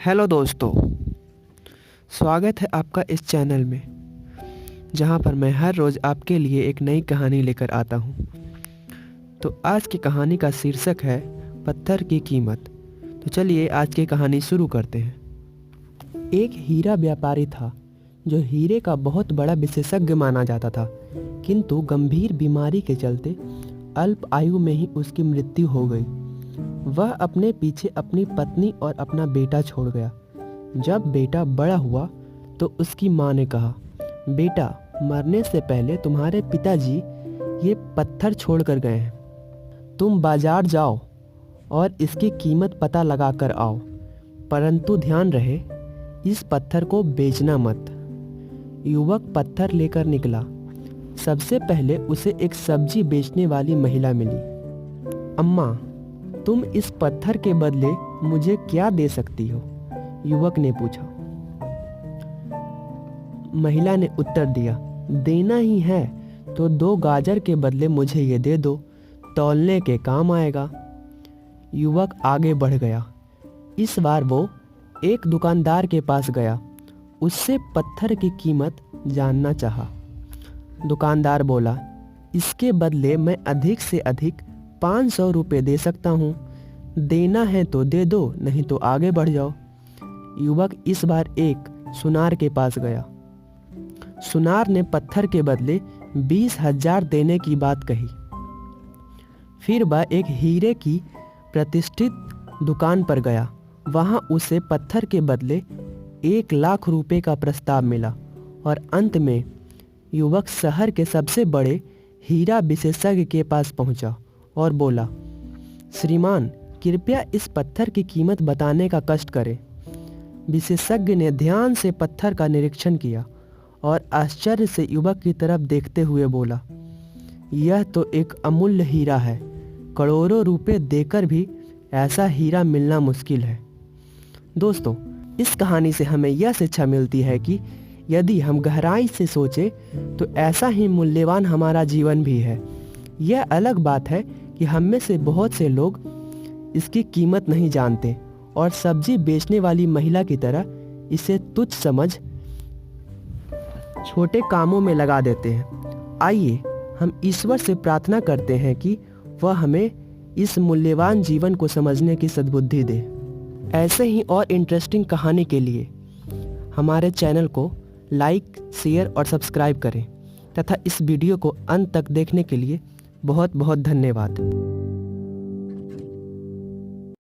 Hello दोस्तों, स्वागत है आपका इस चैनल में जहां पर मैं हर रोज़ आपके लिए एक नई कहानी लेकर आता हूं। तो आज की कहानी का शीर्षक है पत्थर की कीमत। तो चलिए आज की कहानी शुरू करते हैं। एक हीरा व्यापारी था जो हीरे का बहुत बड़ा विशेषज्ञ माना जाता था, किंतु गंभीर बीमारी के चलते अल्प आयु में ही उसकी मृत्यु हो गई। वह अपने पीछे अपनी पत्नी और अपना बेटा छोड़ गया। जब बेटा बड़ा हुआ तो उसकी माँ ने कहा, बेटा, मरने से पहले तुम्हारे पिताजी ये पत्थर छोड़ कर गए हैं। तुम बाजार जाओ और इसकी कीमत पता लगा कर आओ, परंतु ध्यान रहे इस पत्थर को बेचना मत। युवक पत्थर लेकर निकला। सबसे पहले उसे एक सब्जी बेचने वाली महिला मिली। अम्मा, तुम इस पत्थर के बदले मुझे क्या दे सकती हो? युवक ने पूछा। महिला ने उत्तर दिया, देना ही है तो 2 गाजर के बदले मुझे ये दे दो, तौलने के काम आएगा। युवक आगे बढ़ गया। इस बार वो एक दुकानदार के पास गया, उससे पत्थर की कीमत जानना चाहा। दुकानदार बोला, इसके बदले मैं अधिक से अधिक 500 रुपये दे सकता हूँ। देना है तो दे दो, नहीं तो आगे बढ़ जाओ। युवक इस बार एक सुनार के पास गया। सुनार ने पत्थर के बदले 20,000 देने की बात कही। फिर वह एक हीरे की प्रतिष्ठित दुकान पर गया। वहां उसे पत्थर के बदले 1 लाख रुपए का प्रस्ताव मिला और अंत में युवक शहर के सबसे बड़े हीरा विशेषज्ञ के पास पहुंचा और बोला, श्रीमान, कृपया इस पत्थर की कीमत बताने का कष्ट करें। विशेषज्ञ ने ध्यान से पत्थर का निरीक्षण किया और आश्चर्य से युवक की तरफ देखते हुए बोला, यह तो एक अमूल्य हीरा है। करोड़ों रुपए देकर भी ऐसा हीरा मिलना मुश्किल है। दोस्तों, इस कहानी से हमें यह शिक्षा मिलती है कि यदि हम गहराई से सोचें तो ऐसा ही मूल्यवान हमारा जीवन भी है। यह अलग बात है कि हम में से बहुत से लोग इसकी कीमत नहीं जानते और सब्जी बेचने वाली महिला की तरह इसे तुच्छ समझ छोटे कामों में लगा देते हैं। आइए हम ईश्वर से प्रार्थना करते हैं कि वह हमें इस मूल्यवान जीवन को समझने की सद्बुद्धि दे। ऐसे ही और इंटरेस्टिंग कहानी के लिए हमारे चैनल को लाइक, शेयर और सब्सक्राइब करें तथा इस वीडियो को अंत तक देखने के लिए बहुत बहुत धन्यवाद।